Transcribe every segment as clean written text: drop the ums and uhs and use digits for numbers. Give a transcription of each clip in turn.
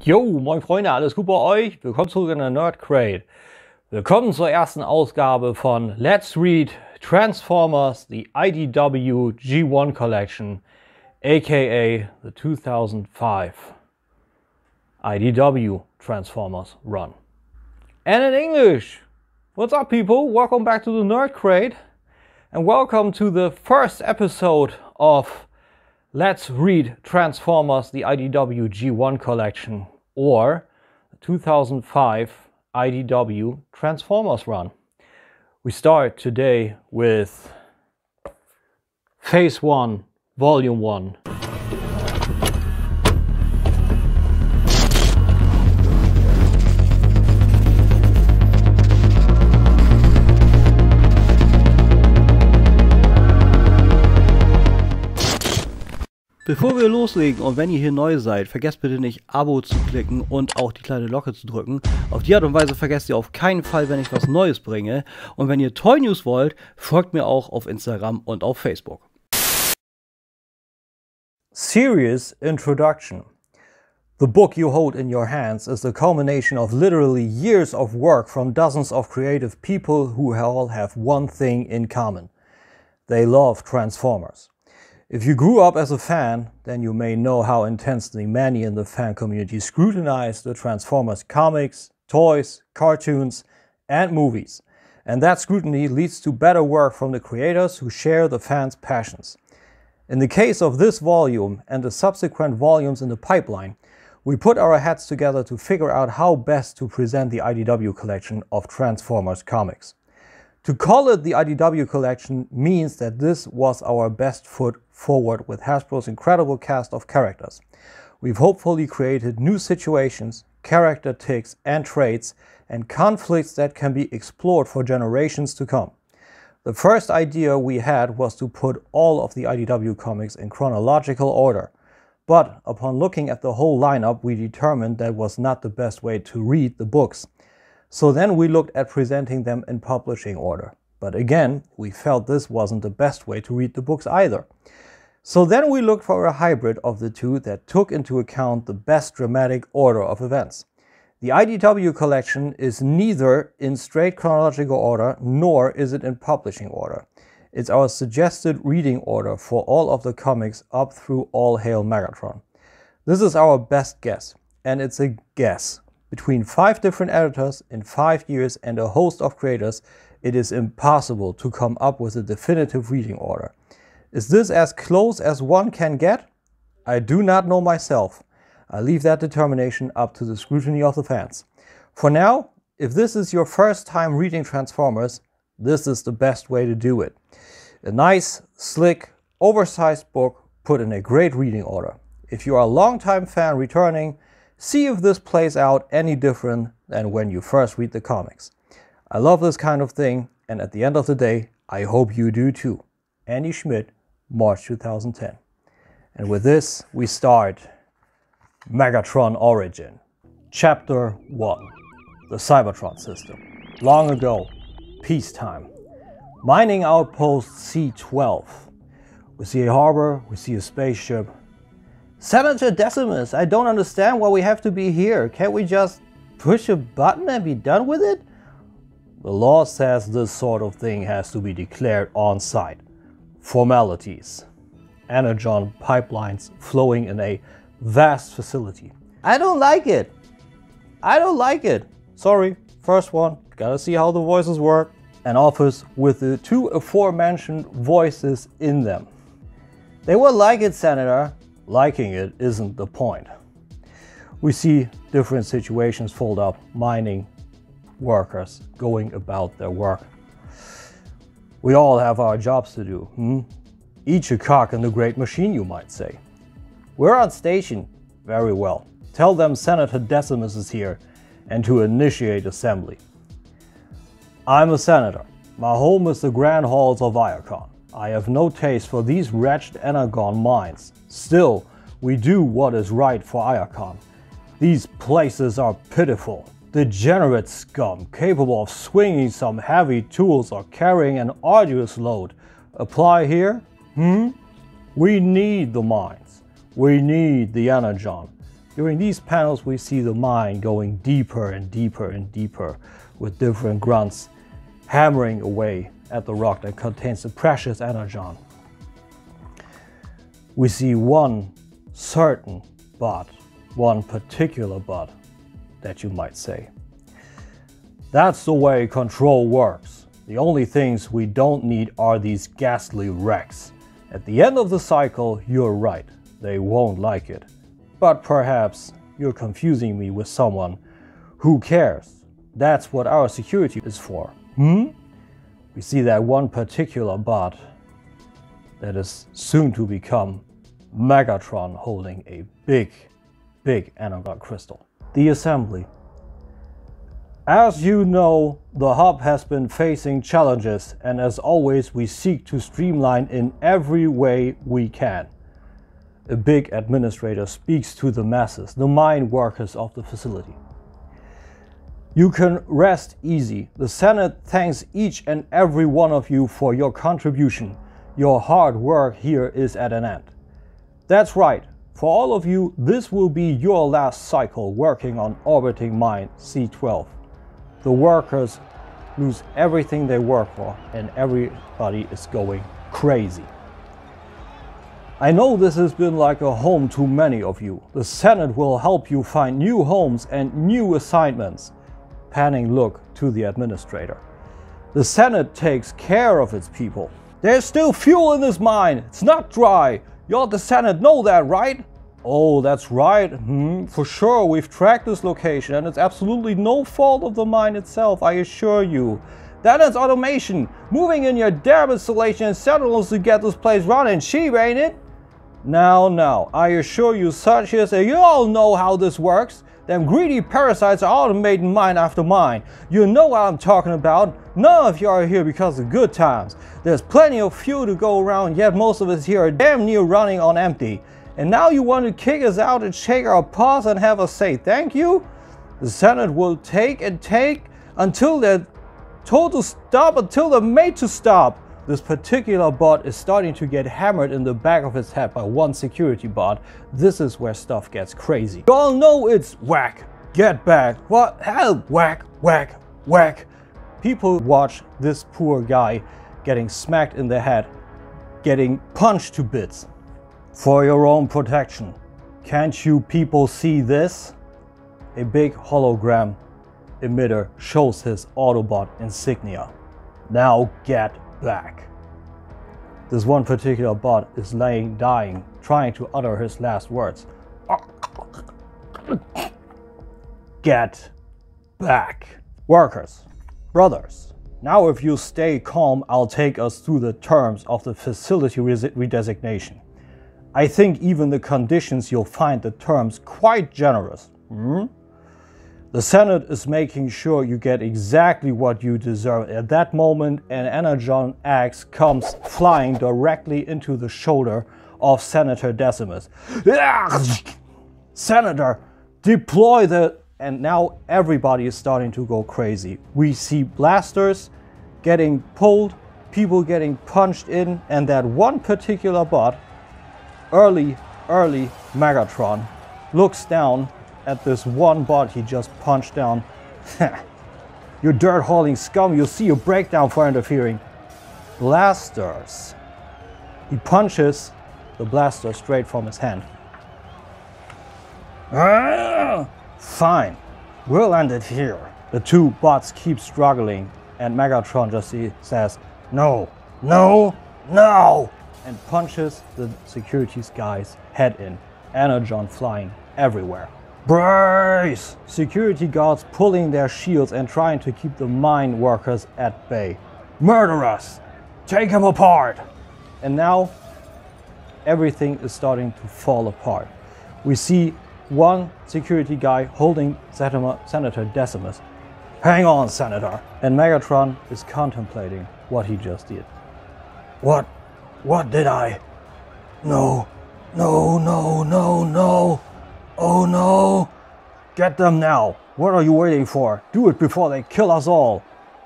Jo, moin Freunde, alles gut bei euch? Willkommen zurück in der Nerd Crate. Willkommen zur ersten Ausgabe von Let's Read Transformers, the IDW G1 Collection, aka the 2005 IDW Transformers run. And in English, what's up people? Welcome back to the Nerd Crate and welcome to the first episode of Let's Read Transformers, the IDW G1 Collection, or the 2005 IDW Transformers run. We start today with Phase 1, Volume 1. Bevor wir loslegen und wenn ihr hier neu seid, vergesst bitte nicht Abo zu klicken und auch die kleine Glocke zu drücken. Auf die Art und Weise vergesst ihr auf keinen Fall, wenn ich was Neues bringe. Und wenn ihr Toy News wollt, folgt mir auch auf Instagram und auf Facebook. Serious Introduction. The book you hold in your hands is the culmination of literally years of work from dozens of creative people who all have one thing in common. They love Transformers. If you grew up as a fan, then you may know how intensely many in the fan community scrutinize the Transformers comics, toys, cartoons, and movies. And that scrutiny leads to better work from the creators who share the fans' passions. In the case of this volume and the subsequent volumes in the pipeline, we put our heads together to figure out how best to present the IDW collection of Transformers comics. To call it the IDW collection means that this was our best foot forward with Hasbro's incredible cast of characters. We've hopefully created new situations, character tics and traits, and conflicts that can be explored for generations to come. The first idea we had was to put all of the IDW comics in chronological order, but upon looking at the whole lineup we determined that was not the best way to read the books. So then we looked at presenting them in publishing order. But again, we felt this wasn't the best way to read the books either. So then we looked for a hybrid of the two that took into account the best dramatic order of events. The IDW collection is neither in straight chronological order, nor is it in publishing order. It's our suggested reading order for all of the comics up through All Hail Megatron. This is our best guess, and it's a guess. Between 5 different editors in 5 years and a host of creators, it is impossible to come up with a definitive reading order. Is this as close as one can get? I do not know myself. I leave that determination up to the scrutiny of the fans. For now, if this is your first time reading Transformers, this is the best way to do it. A nice, slick, oversized book put in a great reading order. If you are a long-time fan returning, see if this plays out any different than when you first read the comics. I love this kind of thing, and at the end of the day, I hope you do too. Andy Schmidt, March 2010. And with this, we start Megatron Origin. Chapter 1. The Cybertron System. Long ago, peacetime. Mining outpost C-12. We see a harbor, we see a spaceship. Senator Decimus, I don't understand why we have to be here. Can't we just push a button and be done with it? The law says this sort of thing has to be declared on site. Formalities. Energon pipelines flowing in a vast facility. I don't like it. I don't like it. Sorry, first one. Gotta see how the voices work. An office with the 2 aforementioned voices in them. They will like it, Senator. Liking it isn't the point. We see different situations fold up, mining, workers going about their work. We all have our jobs to do, Each a cog in the great machine, you might say. We're on station. Very well. Tell them Senator Decimus is here and to initiate assembly. I'm a senator. My home is the grand halls of Iacon. I have no taste for these wretched Energon mines. Still, we do what is right for Iacon. These places are pitiful. Degenerate scum capable of swinging some heavy tools or carrying an arduous load. Apply here? We need the mines. We need the energon. During these panels, we see the mine going deeper and deeper and deeper, with different grunts hammering away at the rock that contains the precious energon. We see one certain bot, one particular bot, that you might say. That's the way control works. The only things we don't need are these ghastly wrecks. At the end of the cycle, you're right, they won't like it. But perhaps you're confusing me with someone who cares. That's what our security is for. We see that one particular bot that is soon to become Megatron, holding a big energon crystal. The assembly. As you know, the hub has been facing challenges, and as always we seek to streamline in every way we can. A big administrator speaks to the masses, the mine workers of the facility. You can rest easy. The Senate thanks each and every one of you for your contribution. Your hard work here is at an end. That's right, for all of you, this will be your last cycle working on orbiting mine C12. The workers lose everything they work for, and everybody is going crazy. I know this has been like a home to many of you. The Senate will help you find new homes and new assignments. Panning look to the administrator. The Senate takes care of its people. There's still fuel in this mine. It's not dry. Y'all, the Senate, know that, right? Oh, that's right. For sure, we've tracked this location, and it's absolutely no fault of the mine itself, I assure you. That is automation, moving in your damn installation and centrals to get this place running cheap, ain't it? Now, I assure you, such as you all know how this works. Them greedy parasites are automating mine after mine. You know what I'm talking about. None of you are here because of good times. There's plenty of fuel to go around, yet most of us here are damn near running on empty. And now you want to kick us out and shake our paws and have us say thank you? The Senate will take and take until they're told to stop, until they're made to stop. This particular bot is starting to get hammered in the back of his head by one security bot. This is where stuff gets crazy. You all know it's whack, get back, what hell, whack, whack, whack. People watch this poor guy getting smacked in the head, getting punched to bits. For your own protection, can't you people see this? A big hologram emitter shows his Autobot insignia. Now get back. This one particular bot is dying, trying to utter his last words. Get back. Workers, brothers, now if you stay calm, I'll take us through the terms of the facility redesignation. I think even the conditions, you'll find the terms quite generous. The Senate is making sure you get exactly what you deserve. At that moment, an energon axe comes flying directly into the shoulder of Senator Decimus. Senator, deploy the... And now everybody is starting to go crazy. We see blasters getting pulled, people getting punched in, and that one particular bot, early Megatron, looks down at this one bot he just punched down. You dirt-hauling scum, you'll see a breakdown for interfering. Blasters. He punches the blaster straight from his hand. Fine, we'll end it here. The two bots keep struggling, and Megatron just says, no, no, no, and punches the security guy's head in. Energon flying everywhere. Brace! Security guards pulling their shields and trying to keep the mine workers at bay. Murderers! Take them apart! And now everything is starting to fall apart. We see one security guy holding Senator Decimus. Hang on, Senator! And Megatron is contemplating what he just did. What did I? No, no, no, no, no. Oh no! Get them now! What are you waiting for? Do it before they kill us all!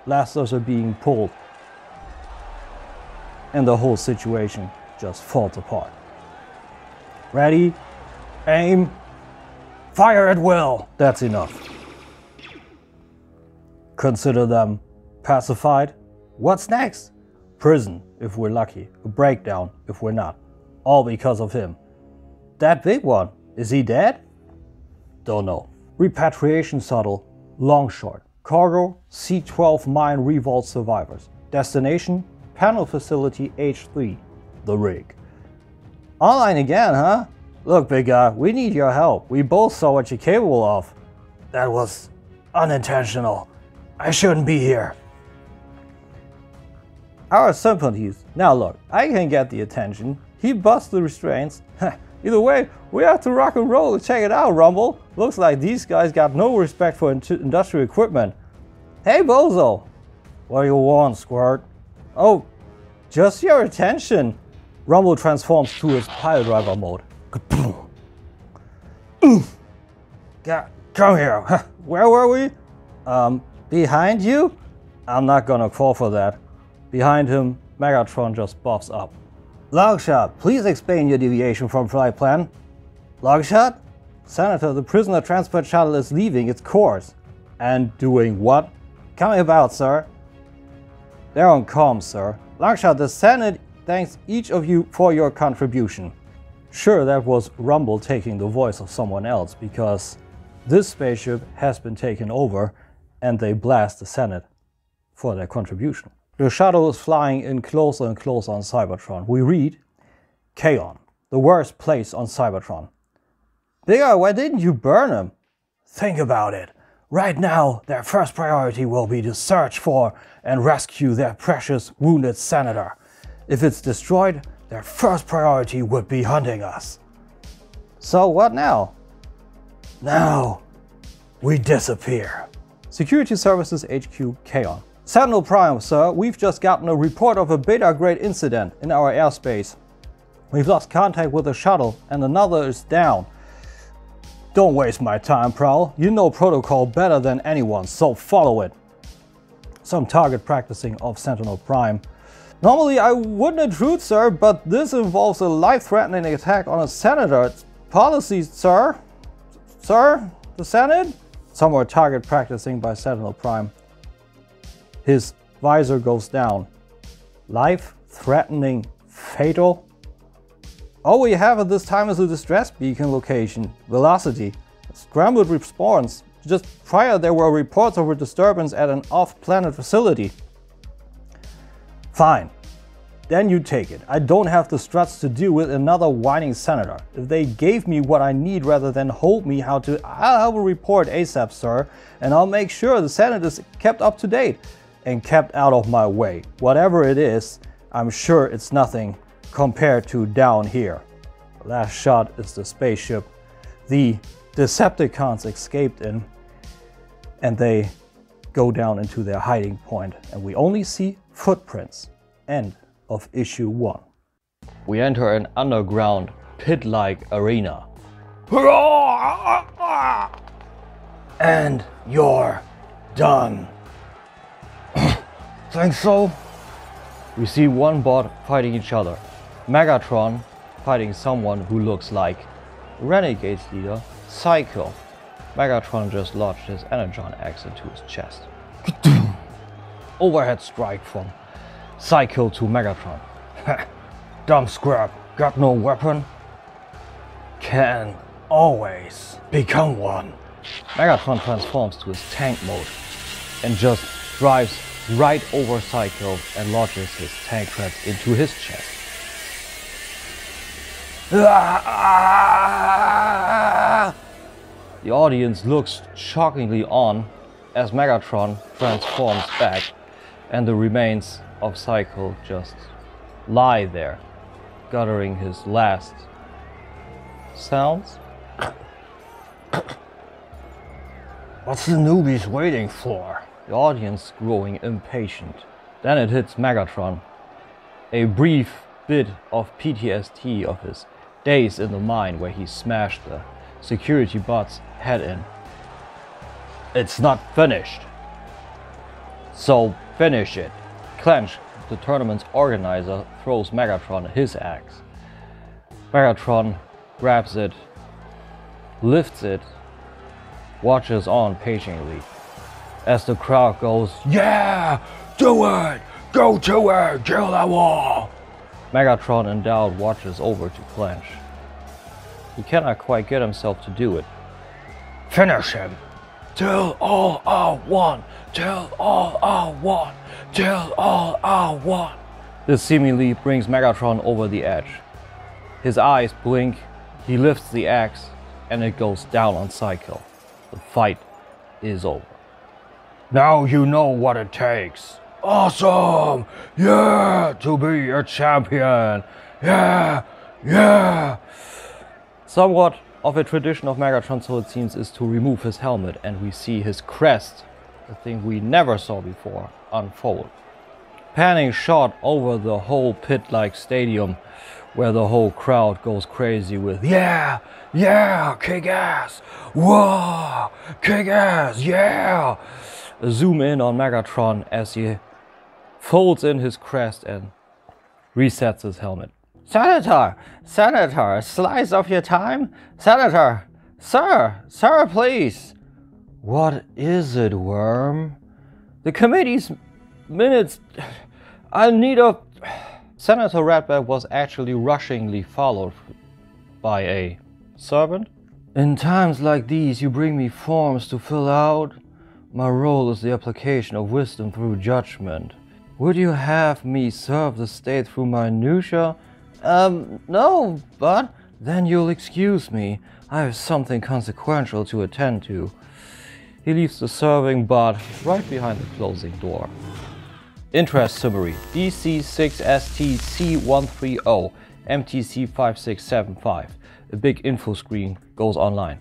Blasters are being pulled. And the whole situation just falls apart. Ready? Aim! Fire at will! That's enough. Consider them pacified. What's next? Prison, if we're lucky. A breakdown, if we're not. All because of him. That big one, is he dead? Don't know. Repatriation shuttle, long short. Cargo, C-12 mine revolt survivors. Destination, panel facility H3, the rig. Online again, huh? Look, big guy, we need your help. We both saw what you're capable of. That was unintentional. I shouldn't be here. Our sympathies. Now look, I can get the attention. He busts the restraints. Either way, we have to rock and roll to check it out, Rumble. Looks like these guys got no respect for industrial equipment. Hey, Bozo. What do you want, Squirt? Oh, just your attention. Rumble transforms to his pile driver mode. Come here. Where were we? Behind you? I'm not gonna fall for that. Behind him, Megatron just buffs up. Logshot, please explain your deviation from flight plan. Logshot? Senator, the prisoner transport shuttle is leaving its course. And doing what? Coming about, sir. They're on comms, sir. Logshot, the Senate thanks each of you for your contribution. Sure, that was Rumble taking the voice of someone else, because this spaceship has been taken over and they blast the Senate for their contribution. The shuttle is flying in closer and closer on Cybertron. We read, Kaon, the worst place on Cybertron. Bigger, why didn't you burn him? Think about it. Right now, their first priority will be to search for and rescue their precious wounded senator. If it's destroyed, their first priority would be hunting us. So what now? Now, we disappear. Security Services HQ, Kaon. Sentinel Prime, sir, we've just gotten a report of a beta-grade incident in our airspace. We've lost contact with the shuttle and another is down. Don't waste my time, Prowl. You know protocol better than anyone, so follow it. Some target practicing of Sentinel Prime. Normally I wouldn't intrude, sir, but this involves a life-threatening attack on a senator. It's policy, sir. Sir? The Senate? Some more target practicing by Sentinel Prime. His visor goes down. Life-threatening fatal? All we have at this time is a distress beacon location. Velocity. Scrambled response. Just prior there were reports of a disturbance at an off-planet facility. Fine. Then you take it. I don't have the struts to deal with another whining senator. If they gave me what I need rather than hold me I'll have a report ASAP, sir, and I'll make sure the Senate is kept up to date and kept out of my way. Whatever it is, I'm sure it's nothing compared to down here. The last shot is the spaceship the Decepticons escaped in, and they go down into their hiding point, and we only see footprints. End of issue 1. We enter an underground pit-like arena. And you're done. Think so? We see one bot fighting each other. Megatron fighting someone who looks like Renegade's leader, Psycho. Megatron just lodged his energon axe into his chest. Overhead strike from Psycho to Megatron. Dumb scrap, got no weapon? Can always become one. Megatron transforms to his tank mode and just drives right over Psycho and lodges his tank tread into his chest. The audience looks shockingly on as Megatron transforms back and the remains of Psycho just lie there, guttering his last sounds. What's the newbies waiting for? The audience growing impatient. Then it hits Megatron. A brief bit of PTSD of his days in the mine where he smashed the security bot's head in. It's not finished. So finish it. Clench, the tournament's organizer, throws Megatron his axe. Megatron grabs it, lifts it, watches on patiently as the crowd goes, "Yeah! Do it! Go to it! Kill that wall!" Megatron in doubt watches over to Clench. He cannot quite get himself to do it. "Finish him! Till all are one! Till all are one! Till all are one!" This seemingly brings Megatron over the edge. His eyes blink, he lifts the axe, and it goes down on cycle. The fight is over. "Now you know what it takes. Awesome! Yeah! To be a champion! Yeah! Yeah!" Somewhat of a tradition of Megatron, so it seems, is to remove his helmet, and we see his crest, a thing we never saw before, unfold. Panning shot over the whole pit-like stadium, where the whole crowd goes crazy with "Yeah! Yeah! Kick ass! Whoa! Kick ass! Yeah!" Zoom in on Megatron as he folds in his crest and resets his helmet. "Senator! Senator! A slice of your time? Senator! Sir! Sir, please!" "What is it, Worm?" "The committee's minutes. I need a..." Senator Ratbat was actually rushingly followed by a servant. "In times like these, you bring me forms to fill out. My role is the application of wisdom through judgment. Would you have me serve the state through minutia?" No, but..." "Then you'll excuse me. I have something consequential to attend to." He leaves the serving bot right behind the closing door. Interest summary: DC6STC130, MTC5675. A big info screen goes online.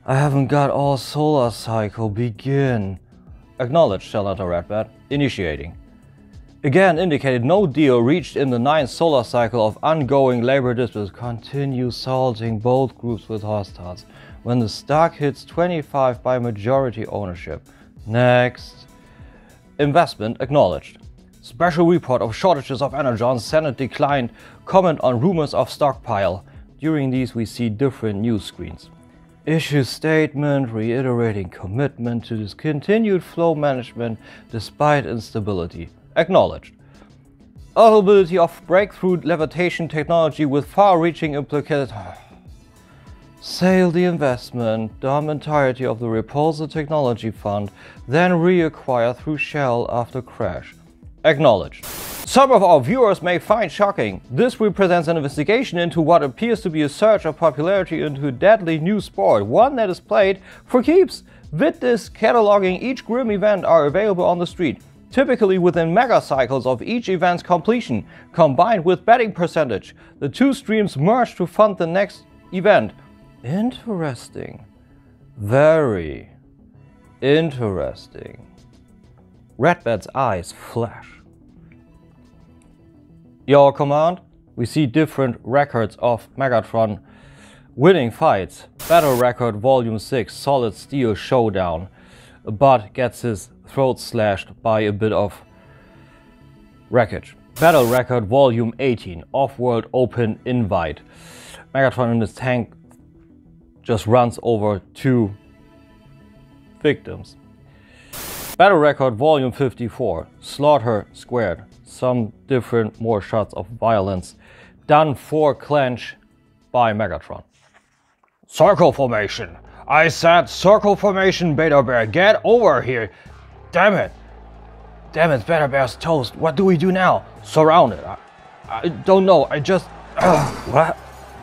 "I haven't got all solar cycle. Begin." Acknowledged, Senator Ratbat. Initiating. Again indicated no deal reached in the 9th solar cycle of ongoing labor disputes. Continue salting both groups with hostiles when the stock hits 25 by majority ownership. Next. Investment acknowledged. Special report of shortages of energons. Senate declined comment on rumors of stockpile. During these we see different news screens. Issue statement reiterating commitment to discontinued flow management despite instability. Acknowledged. Availability of breakthrough levitation technology with far-reaching implications. Sale the investment, dump entirety of the Repulsor Technology Fund, then reacquire through Shell after crash. Acknowledged. Some of our viewers may find shocking. This represents an investigation into what appears to be a surge of popularity into a deadly new sport, one that is played for keeps. VidDisc cataloging each grim event are available on the street, typically within megacycles of each event's completion, combined with betting percentage. The two streams merge to fund the next event. Interesting. Very interesting. Ratbat's eyes flash. Your command? We see different records of Megatron winning fights. Battle record volume 6, solid steel showdown. A bot gets his throat slashed by a bit of wreckage. Battle record volume 18, off-world open invite. Megatron in his tank just runs over 2 victims. Battle record volume 54, slaughter squared. Some different more shots of violence done for Clench by Megatron. Circle formation. I said circle formation, Beta Bear. Get over here. Damn it. Damn it, Beta Bear's toast. What do we do now? Surround it. I don't know. I just... What?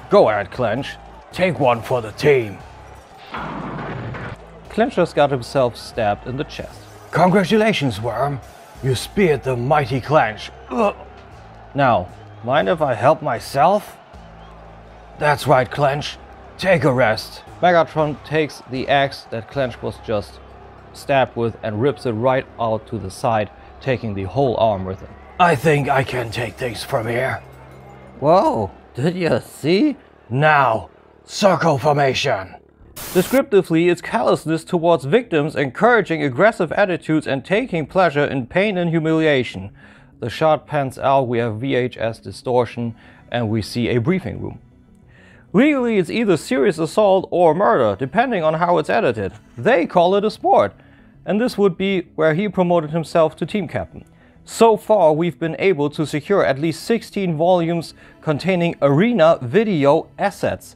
Go ahead, Clench. Take one for the team. Clench just got himself stabbed in the chest. Congratulations, Worm. You speared the mighty Clench. Now, mind if I help myself? That's right, Clench. Take a rest. Megatron takes the axe that Clench was just stabbed with and rips it right out to the side, taking the whole arm with him. I think I can take things from here. Whoa, did you see? Now, circle formation. Descriptively, it's callousness towards victims, encouraging aggressive attitudes and taking pleasure in pain and humiliation. The shot pans out, we have VHS distortion, and we see a briefing room. Legally, it's either serious assault or murder, depending on how it's edited. They call it a sport. And this would be where he promoted himself to team captain. So far, we've been able to secure at least 16 volumes containing arena video assets.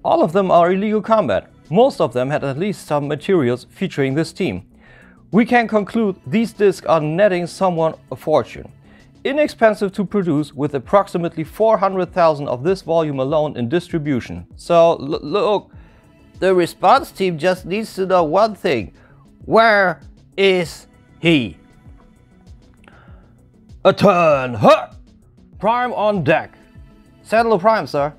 All of them are illegal combat. Most of them had at least some materials featuring this team. We can conclude these discs are netting someone a fortune. Inexpensive to produce, with approximately 400,000 of this volume alone in distribution. So look, the response team just needs to know one thing. Where is he? A turn! Huh! Prime on deck. Saddle Prime, sir.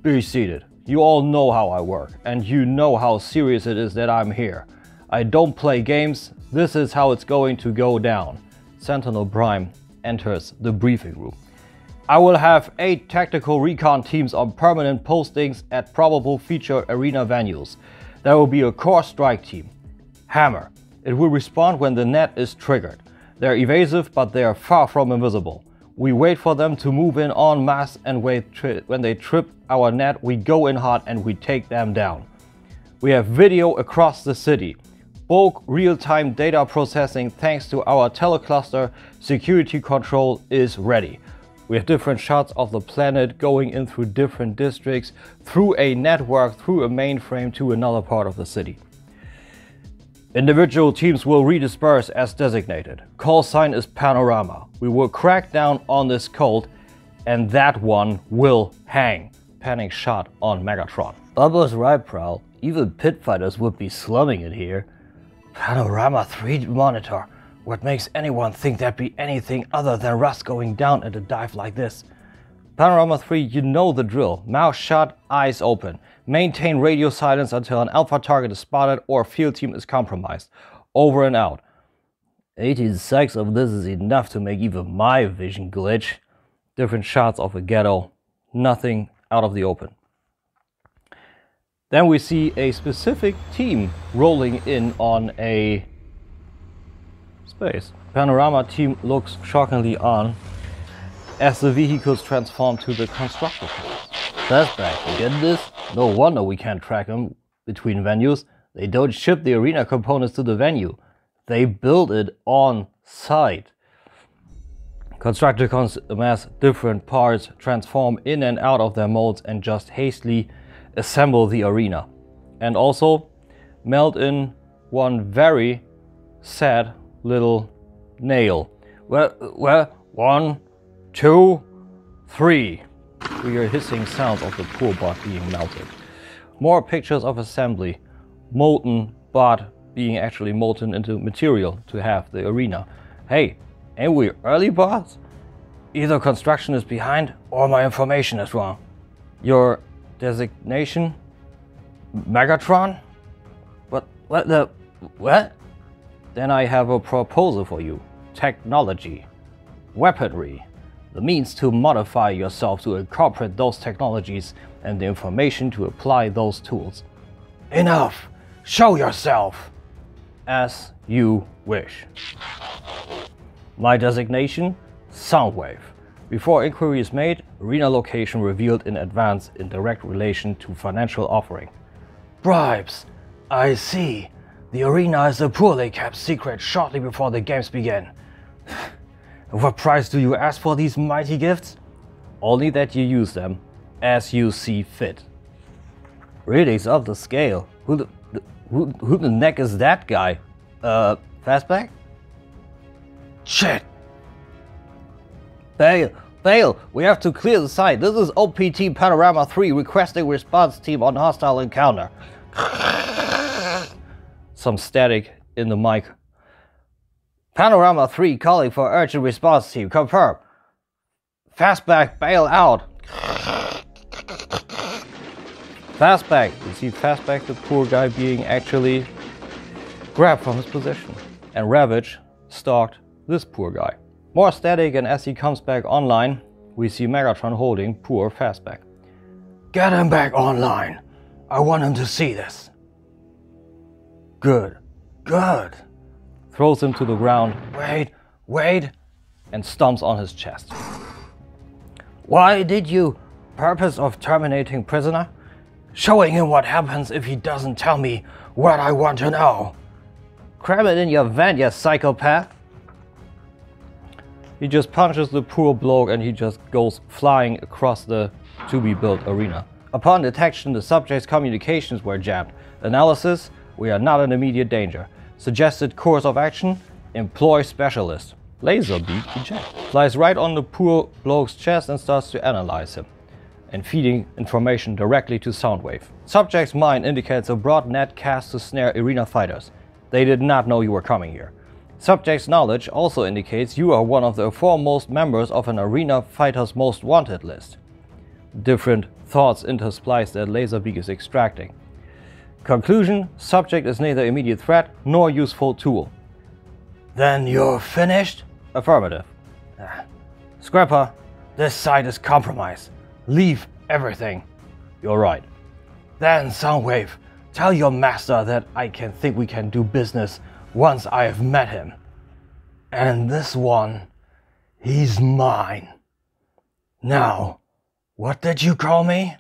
Be seated. You all know how I work, and you know how serious it is that I'm here. I don't play games. This is how it's going to go down. Sentinel Prime enters the briefing room. I will have 8 tactical recon teams on permanent postings at probable feature arena venues. There will be a core strike team. Hammer. It will respond when the net is triggered. They're evasive, but they are far from invisible. We wait for them to move in en masse, and when they trip our net, we go in hot and we take them down. We have video across the city. Bulk real-time data processing thanks to our telecluster. Security control is ready. We have different shots of the planet going in through different districts, through a network, through a mainframe to another part of the city. Individual teams will redisperse as designated. Call sign is Panorama. We will crack down on this cult, and that one will hang. Panning shot on Megatron. Bubba's right, Prowl. Even pit fighters would be slumming it here. Panorama 3 monitor. What makes anyone think there'd be anything other than rust going down at a dive like this? Panorama 3, you know the drill. Mouth shut, eyes open. Maintain radio silence until an alpha target is spotted or field team is compromised. Over and out. 18 seconds of this is enough to make even my vision glitch. Different shots of a ghetto. Nothing out of the open. Then we see a specific team rolling in on a space. Panorama team looks shockingly on as the vehicles transform to the constructor tools. That's back. You get this? No wonder we can't track them between venues. They don't ship the arena components to the venue. They build it on site. Constructicons amass different parts, transform in and out of their molds, and just hastily assemble the arena. And also melt in one very sad little nail. Well, 1, 2, 3. We hear hissing sounds of the poor bot being melted. More pictures of assembly. Molten bot being actually molten into material to have the arena. Hey, ain't we early bots? Either construction is behind or my information is wrong. Your designation? Megatron? What? Then I have a proposal for you. Technology. Weaponry. The means to modify yourself to incorporate those technologies and the information to apply those tools. Enough! Show yourself! As you wish. My designation? Soundwave. Before inquiry is made, arena location revealed in advance in direct relation to financial offering. Bribes. I see. The arena is a poorly kept secret shortly before the games begin. What price do you ask for these mighty gifts? Only that you use them as you see fit. Readings of the scale. Who the neck is that guy? Fastback? Shit! Bale, we have to clear the site. This is OPT Panorama 3 requesting response team on hostile encounter. Some static in the mic. Panorama 3 calling for urgent response team. Confirm. Fastback, bail out. Fastback. You see Fastback, the poor guy, being actually grabbed from his position. And Ravage stalked this poor guy. More static, and as he comes back online, we see Megatron holding poor Fastback. Get him back online. I want him to see this. Good. Throws him to the ground. Wait, and stomps on his chest. Why did you Purpose of terminating prisoner? Showing him what happens if he doesn't tell me what I want to know. Cram it in your van, you psychopath. He just punches the poor bloke and he just goes flying across the to-be-built arena. Upon detection, the subject's communications were jammed. Analysis: we are not in immediate danger. Suggested course of action: employ specialist. Laser beam eject. Flies right on the poor bloke's chest and starts to analyze him, and feeding information directly to Soundwave. Subject's mind indicates a broad net cast to snare arena fighters. They did not know you were coming here. Subject's knowledge also indicates you are one of the foremost members of an arena fighter's most wanted list. Different thoughts intersplice that Laserbeak is extracting. Conclusion: subject is neither immediate threat nor useful tool. Then you're finished? Affirmative. Scrapper, this site is compromised. Leave everything. You're right. Then Soundwave, tell your master that I can think we can do business once I have met him. And this one, he's mine. Now, what did you call me?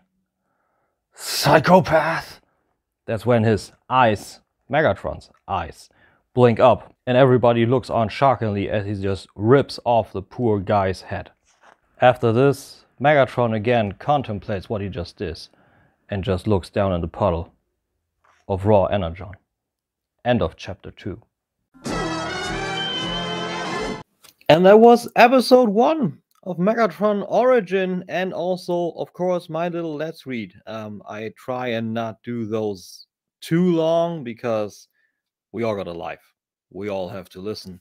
Psychopath? That's when his eyes, Megatron's eyes, blink up and everybody looks on shockingly as he just rips off the poor guy's head. After this, Megatron again contemplates what he just did and just looks down in the puddle of raw energon. End of chapter 2. And that was episode 1 of Megatron Origin, and also, of course, my little Let's Read. I try and not do those too long because we all got a life. We all have to listen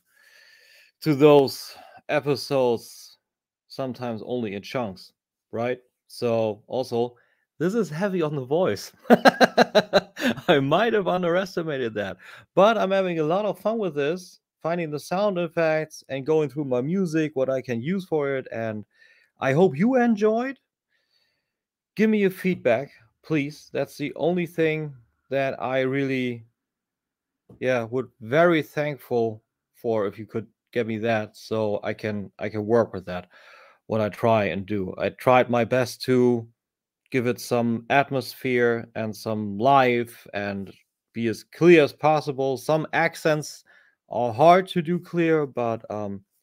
to those episodes, sometimes only in chunks, right? So, also, this is heavy on the voice. I might have underestimated that, but I'm having a lot of fun with this, finding the sound effects and going through my music, what I can use for it, and I hope you enjoyed. Give me your feedback, please. That's the only thing that I really, would very thankful for if you could get me that, so I can work with that, what I try and do. I tried my best to give it some atmosphere and some life and be as clear as possible. Some accents are hard to do clear, but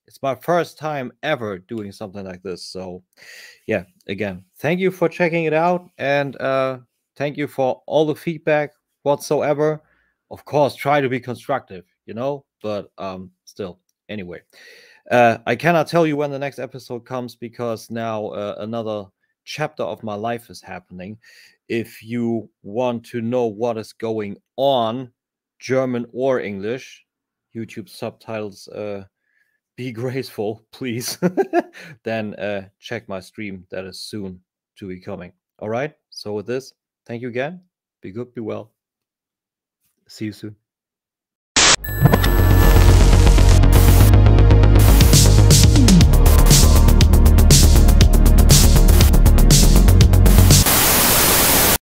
it's my first time ever doing something like this. So yeah, again, thank you for checking it out, and thank you for all the feedback whatsoever. Of course, try to be constructive, but still, anyway. I cannot tell you when the next episode comes because now another chapter of my life is happening. If you want to know what is going on, German or English, YouTube subtitles, be graceful, please. Then check my stream that is soon to be coming. All right. So with this, thank you again. Be good, be well. See you soon.